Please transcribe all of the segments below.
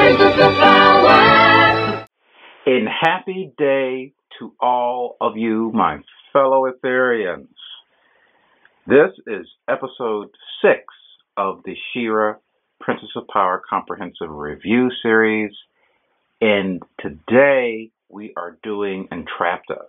Princess of Power. And happy day to all of you, my fellow Ethereans. This is episode 6 of the Shira Princess of Power Comprehensive Review Series. And today we are doing Entrapta.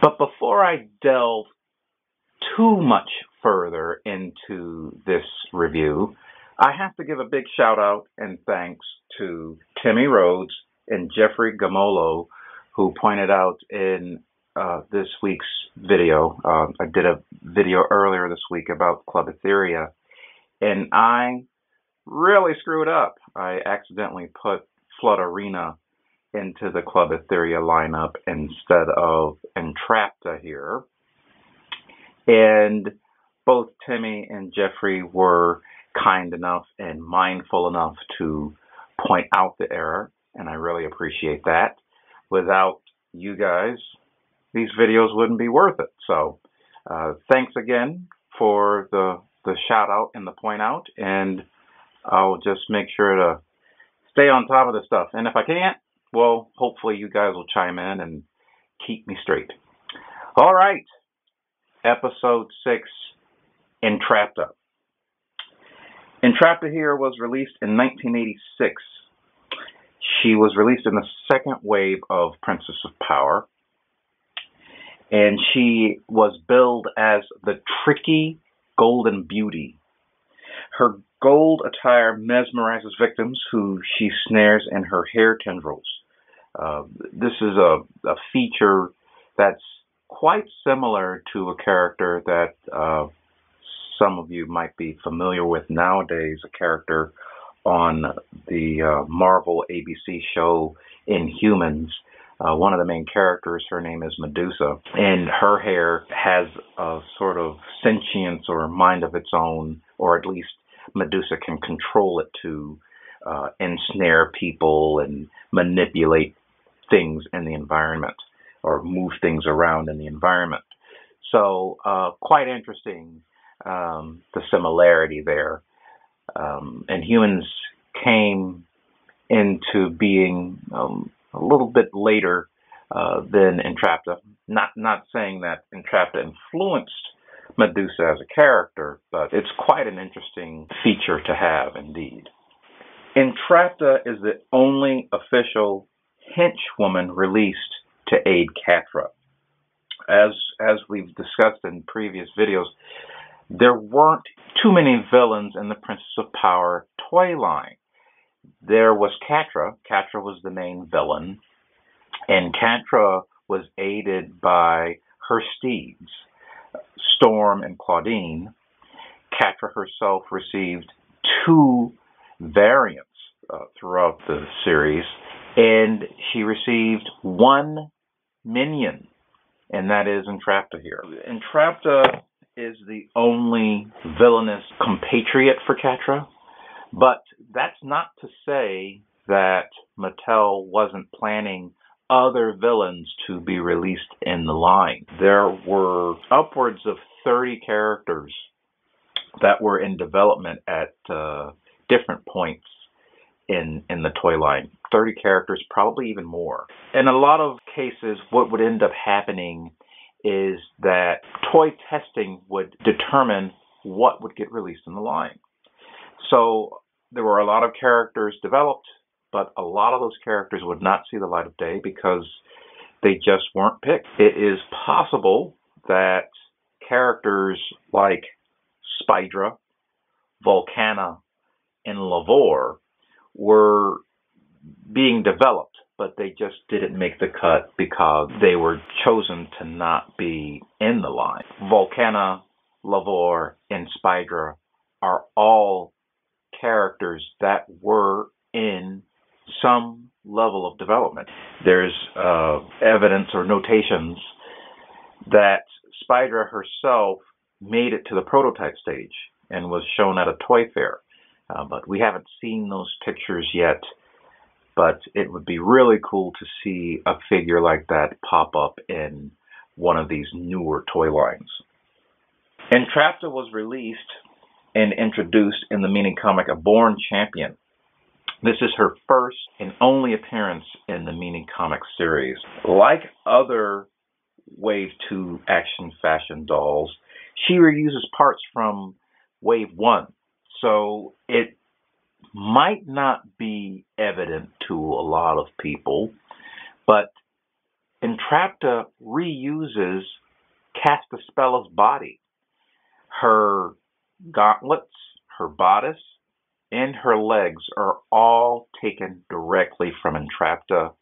But before I delve too much further into this review, I have to give a big shout out and thanks to Timmy Rhodes and Jeffrey Gamolo, who pointed out in this week's video. I did a video earlier this week about Club Etheria, and I really screwed up. I accidentally put Flood Arena into the Club Etheria lineup instead of Entrapta here. And both Timmy and Jeffrey were kind enough and mindful enough to point out the error, and I really appreciate that. Without you guys, these videos wouldn't be worth it. So thanks again for the shout out and the point out, and I'll just make sure to stay on top of this stuff. And if I can't, well, hopefully you guys will chime in and keep me straight. All right, episode 6, Entrapta. Entrapta here was released in 1986. She was released in the second wave of Princess of Power, and she was billed as the tricky Golden Beauty. Her gold attire mesmerizes victims who she snares in her hair tendrils. This is a feature that's quite similar to a character that some of you might be familiar with nowadays, a character on the Marvel ABC show Inhumans. One of the main characters, her name is Medusa, and her hair has a sort of sentience or mind of its own, or at least Medusa can control it to ensnare people and manipulate things in the environment or move things around in the environment. So quite interesting, the similarity there. And humans came into being a little bit later than Entrapta. Not saying that Entrapta influenced Medusa as a character, but it's quite an interesting feature to have indeed. Entrapta is the only official henchwoman released to aid Catra. As we've discussed in previous videos, there weren't too many villains in the Princess of Power toy line. There was Catra. Catra was the main villain, and Catra was aided by her steeds, Storm and Claudine. Catra herself received 2 variants throughout the series, and she received 1 minion, and that is Entrapta here. Entrapta is the only villainous compatriot for Catra, but that's not to say that Mattel wasn't planning other villains to be released in the line. There were upwards of 30 characters that were in development at different points in the toy line. 30 characters, probably even more. In a lot of cases, what would end up happening is that toy testing would determine what would get released in the line. So there were a lot of characters developed, but a lot of those characters would not see the light of day because they just weren't picked. It is possible that characters like Spydra, Volcana, and Lavore were being developed, but they just didn't make the cut because they were chosen to not be in the line. Volcana, Lavore, and Spydra are all characters that were in some level of development. There's evidence or notations that Spydra herself made it to the prototype stage and was shown at a toy fair. But we haven't seen those pictures yet. But it would be really cool to see a figure like that pop up in one of these newer toy lines. Entrapta was released and introduced in the mini comic A Born Champion. This is her first and only appearance in the Mini Comic series. Like other Wave 2 action fashion dolls, she reuses parts from Wave 1, so it might not be evident to a lot of people, but Entrapta reuses Castaspella's body. Her gauntlets, her bodice, and her legs are all taken directly from Entrapta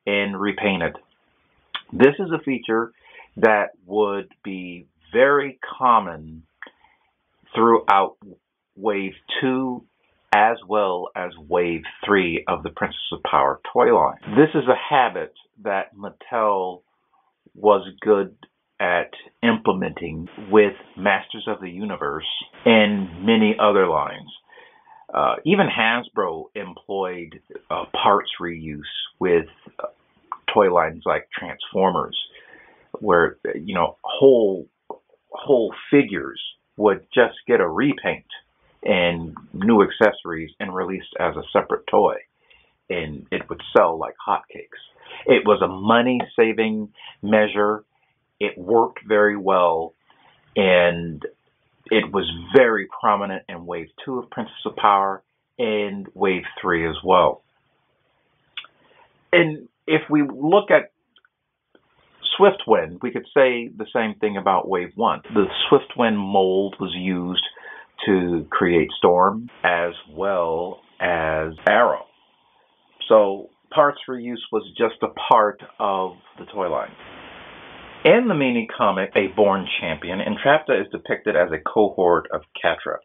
and repainted. This is a feature that would be very common throughout Wave 2 as well as Wave 3 of the Princess of Power toy line. This is a habit that Mattel was good at implementing with Masters of the Universe and many other lines. Even Hasbro employed parts reuse with toy lines like Transformers, where whole figures would just get a repaint and new accessories and released as a separate toy, and it would sell like hotcakes. It was a money-saving measure. It worked very well, and it was very prominent in Wave 2 of Princess of Power and Wave 3 as well. And if we look at Swiftwind, we could say the same thing about Wave 1. The Swiftwind mold was used to create Storm as well as Arrow. So parts reuse was just a part of the toy line. In the mini comic, A Born Champion, Entrapta is depicted as a cohort of Catra.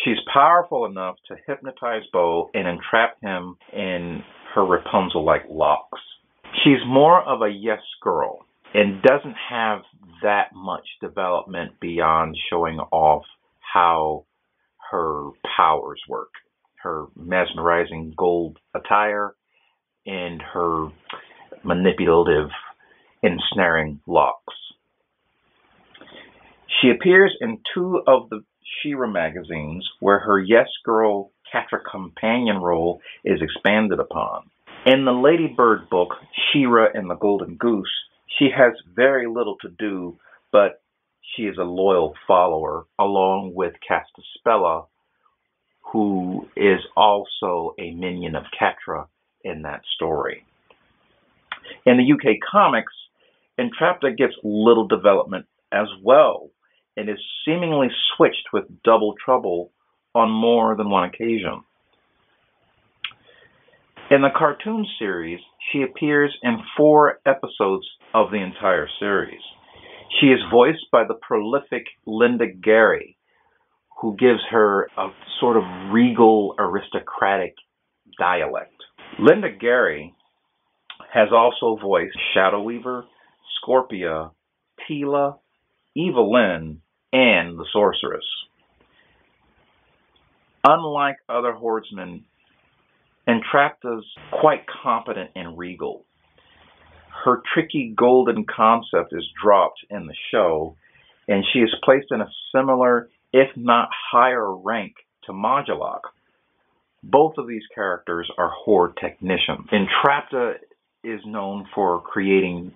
She's powerful enough to hypnotize Bo and entrap him in her Rapunzel-like locks. She's more of a yes girl and doesn't have that much development beyond showing off how her powers work. Her mesmerizing gold attire and her manipulative, ensnaring locks. She appears in 2 of the Shira magazines where her yes girl Catra companion role is expanded upon. In the Lady Bird book, Shira and the Golden Goose, she has very little to do, but she is a loyal follower, along with Castaspella, who is also a minion of Catra in that story. In the UK comics, Entrapta gets little development as well, and is seemingly switched with Double Trouble on more than one occasion. In the cartoon series, she appears in 4 episodes of the entire series. She is voiced by the prolific Linda Gary, who gives her a sort of regal, aristocratic dialect. Linda Gary has also voiced Shadow Weaver, Scorpia, Tila, Evelyn, and the Sorceress. Unlike other Hordsmen, Entrapta's quite competent and regal. Her tricky golden concept is dropped in the show, and she is placed in a similar, if not higher rank to Modulok. Both of these characters are Horde technicians. Entrapta is known for creating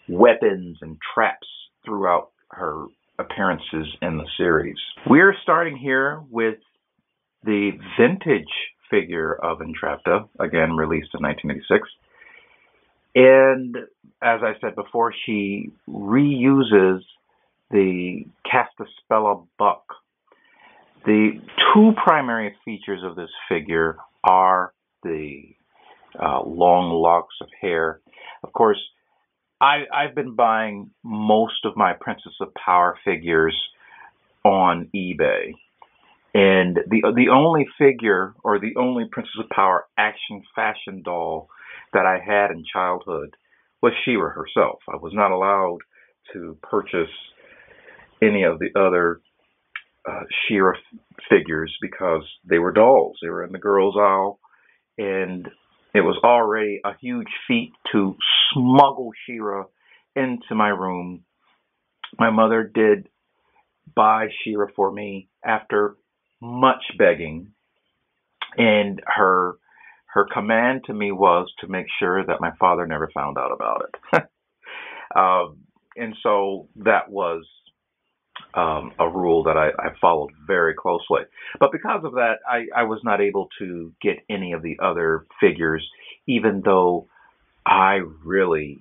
weapons and traps throughout her appearances in the series. We're starting here with the vintage figure of Entrapta, again released in 1986. And as I said before, she reuses the Castaspella buck. The 2 primary features of this figure are the long locks of hair. Of course, I've been buying most of my Princess of Power figures on eBay. And the only figure, or the only Princess of Power action fashion doll that I had in childhood was Shira herself. I was not allowed to purchase any of the other Shira figures because they were dolls. They were in the girls' aisle, and it was already a huge feat to smuggle Shira into my room. My mother did buy Shira for me after much begging, and her her command to me was to make sure that my father never found out about it. And so that was a rule that I followed very closely. But because of that, I was not able to get any of the other figures, even though I really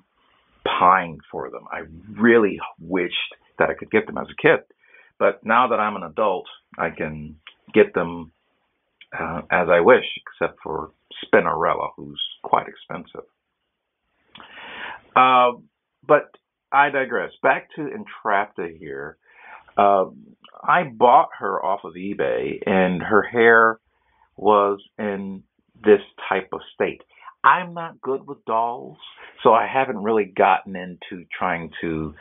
pined for them. I really wished that I could get them as a kid. But now that I'm an adult, I can get them as I wish, except for Spinnerella, who's quite expensive. But I digress. Back to Entrapta here. I bought her off of eBay, and her hair was in this type of state. I'm not good with dolls, so I haven't really gotten into trying to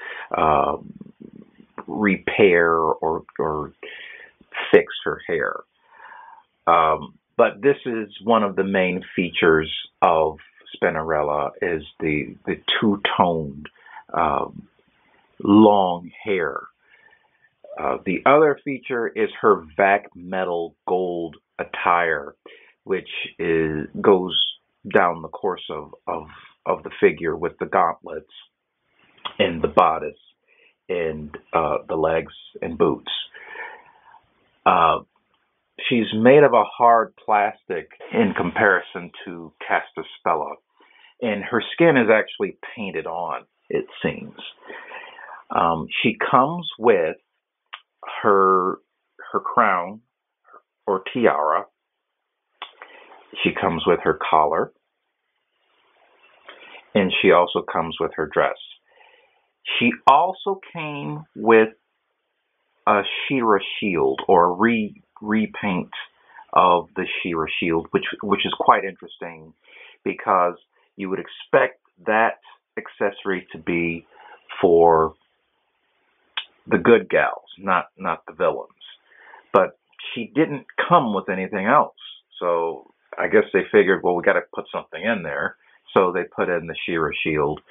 repair or fix her hair. But this is one of the main features of Spinnerella, is the two-toned long hair. The other feature is her vac metal gold attire, which goes down the course of the figure with the gauntlets and the bodice and the legs and boots. She's made of a hard plastic in comparison to Castaspella, and her skin is actually painted on, it seems. She comes with her crown or tiara. She comes with her collar, and she also comes with her dress. She also came with a Shira Shield, or a repaint of the Shira Shield, which is quite interesting, because you would expect that accessory to be for the good gals, not the villains. But she didn't come with anything else, so I guess they figured, well, we got to put something in there, so they put in the Shira Shield.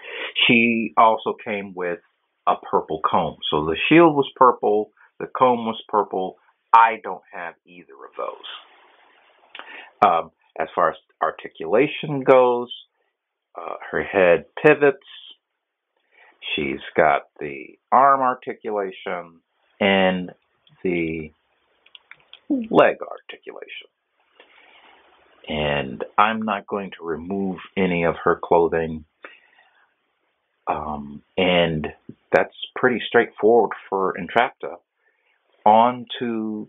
She also came with a purple comb, so the shield was purple, the comb was purple. I don't have either of those. As far as articulation goes, her head pivots. She's got the arm articulation and the leg articulation. And I'm not going to remove any of her clothing. And that's pretty straightforward for Entrapta. On to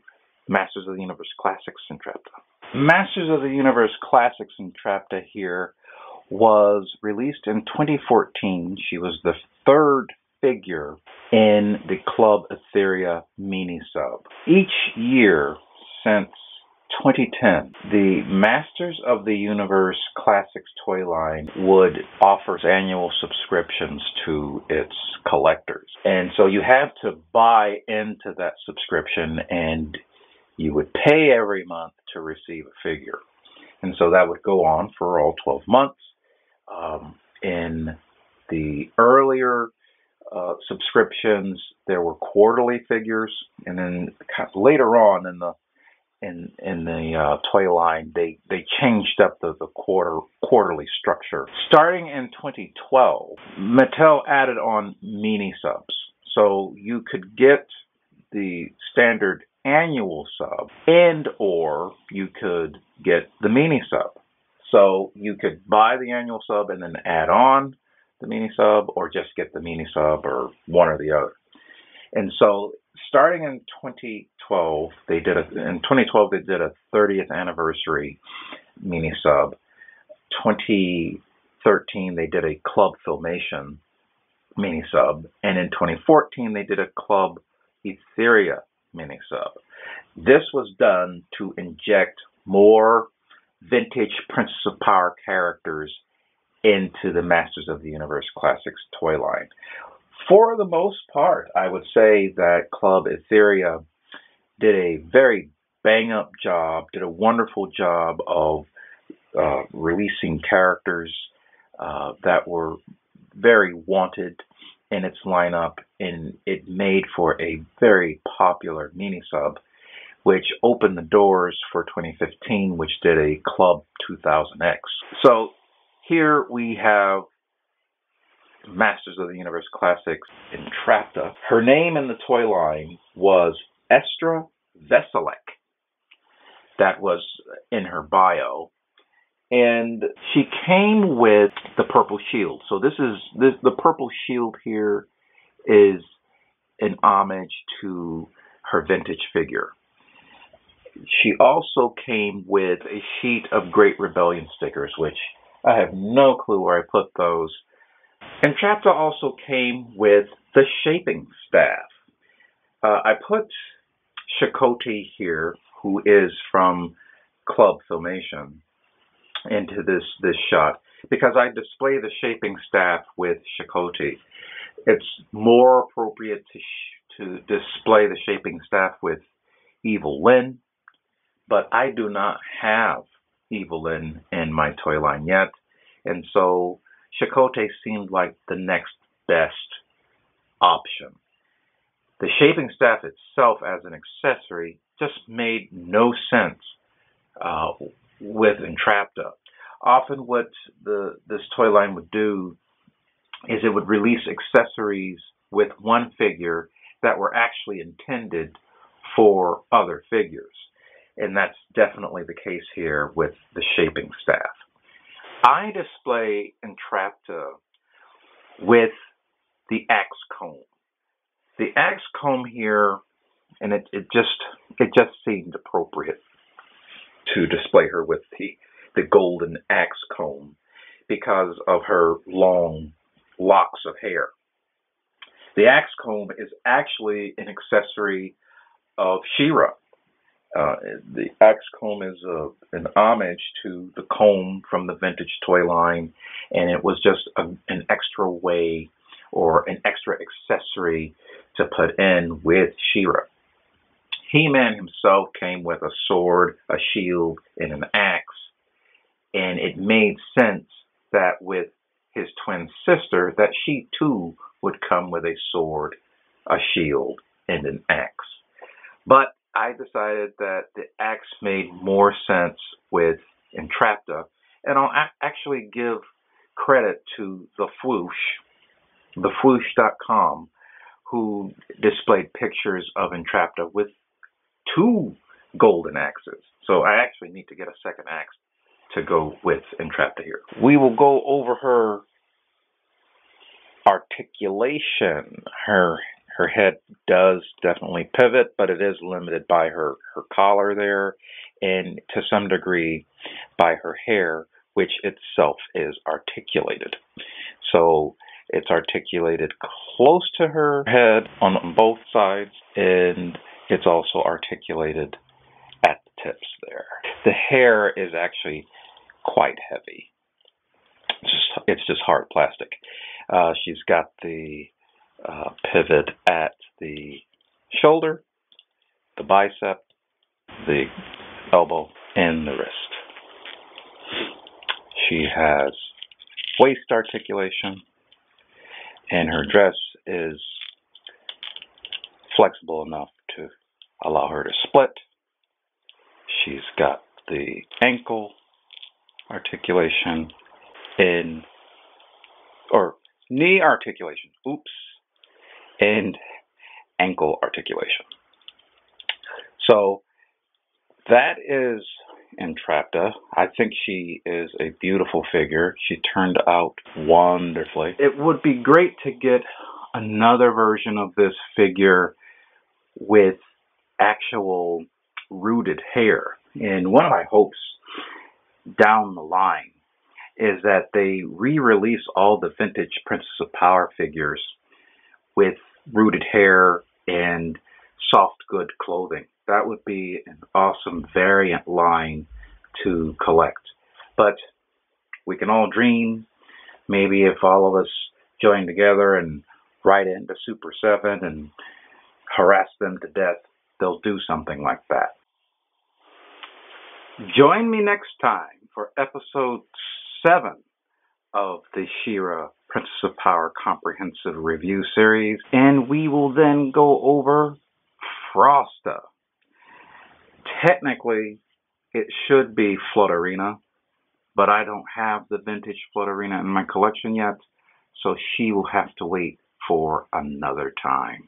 Masters of the Universe Classics Entrapta. Masters of the Universe Classics Entrapta here was released in 2014. She was the third figure in the Club Etheria mini-sub. Each year since 2010, the Masters of the Universe Classics toy line would offer annual subscriptions to its collectors. And so you have to buy into that subscription, and you would pay every month to receive a figure. And so that would go on for all 12 months. In the earlier subscriptions, there were quarterly figures, and then later on in the toy line, they changed up the quarterly structure. Starting in 2012, Mattel added on mini subs, so you could get the standard annual sub, and or you could get the mini sub. So you could buy the annual sub and then add on the mini sub, or just get the mini sub, or one or the other. And so starting in 2012, they did a 30th anniversary mini sub. 2013, they did a Club Filmation mini sub, and in 2014, they did a Club Etheria mini sub. This was done to inject more vintage Princess of Power characters into the Masters of the Universe Classics toy line. For the most part, I would say that Club Etheria did a very bang-up job, did a wonderful job of releasing characters that were very wanted in its lineup, and it made for a very popular mini-sub. which opened the doors for 2015, which did a Club 2000X. So here we have Masters of the Universe Classics Entrapta. Her name in the toy line was Estra Veselek. That was in her bio. And she came with the purple shield. So the purple shield here is an homage to her vintage figure. She also came with a sheet of Great Rebellion stickers, which I have no clue where I put those. Entrapta also came with the shaping staff. I put Chakotay here, who is from Club Filmation, into this shot because I display the shaping staff with Chakotay. It's more appropriate to display the shaping staff with Evil Lyn, but I do not have Evil Lyn in my toy line yet, and so Chakotay seemed like the next best option. The shaping staff itself as an accessory just made no sense with Entrapta. Often what this toy line would do is it would release accessories with one figure that were actually intended for other figures. And that's definitely the case here with the shaping staff. I display Entrapta with the axe comb. The axe comb here, and it just seemed appropriate to display her with the golden axe comb because of her long locks of hair. The axe comb is actually an accessory of Shira. The axe comb is an homage to the comb from the vintage toy line, and it was just an extra way or an extra accessory to put in with Shira. He-Man himself came with a sword, a shield, and an axe, and it made sense that with his twin sister that she too would come with a sword, a shield, and an axe. But I decided that the axe made more sense with Entrapta, and I'll actually give credit to the Fwoosh.com, who displayed pictures of Entrapta with 2 golden axes. So I actually need to get a second axe to go with Entrapta here. We will go over her articulation. Her head does definitely pivot, but it is limited by her collar there, and to some degree by her hair, which itself is articulated. So it's articulated close to her head on both sides, and it's also articulated at the tips there. The hair is actually quite heavy. It's just hard plastic. She's got the pivot at the shoulder, the bicep, the elbow, and the wrist. She has waist articulation, and her dress is flexible enough to allow her to split. She's got the ankle articulation or knee articulation, and ankle articulation. So that is Entrapta. I think she is a beautiful figure. She turned out wonderfully. It would be great to get another version of this figure with actual rooted hair. And one of my hopes down the line is that they re-release all the vintage Princess of Power figures with rooted hair and soft good clothing. That would be an awesome variant line to collect. But we can all dream. Maybe if all of us join together and write into Super 7 and harass them to death, they'll do something like that. Join me next time for episode 7 of the Shira Princess of Power Comprehensive Review Series, and we will then go over Frosta. Technically, it should be Flutterina, but I don't have the vintage Flutterina in my collection yet, so she will have to wait for another time.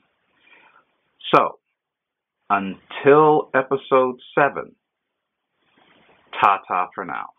So, until episode 7, ta-ta for now.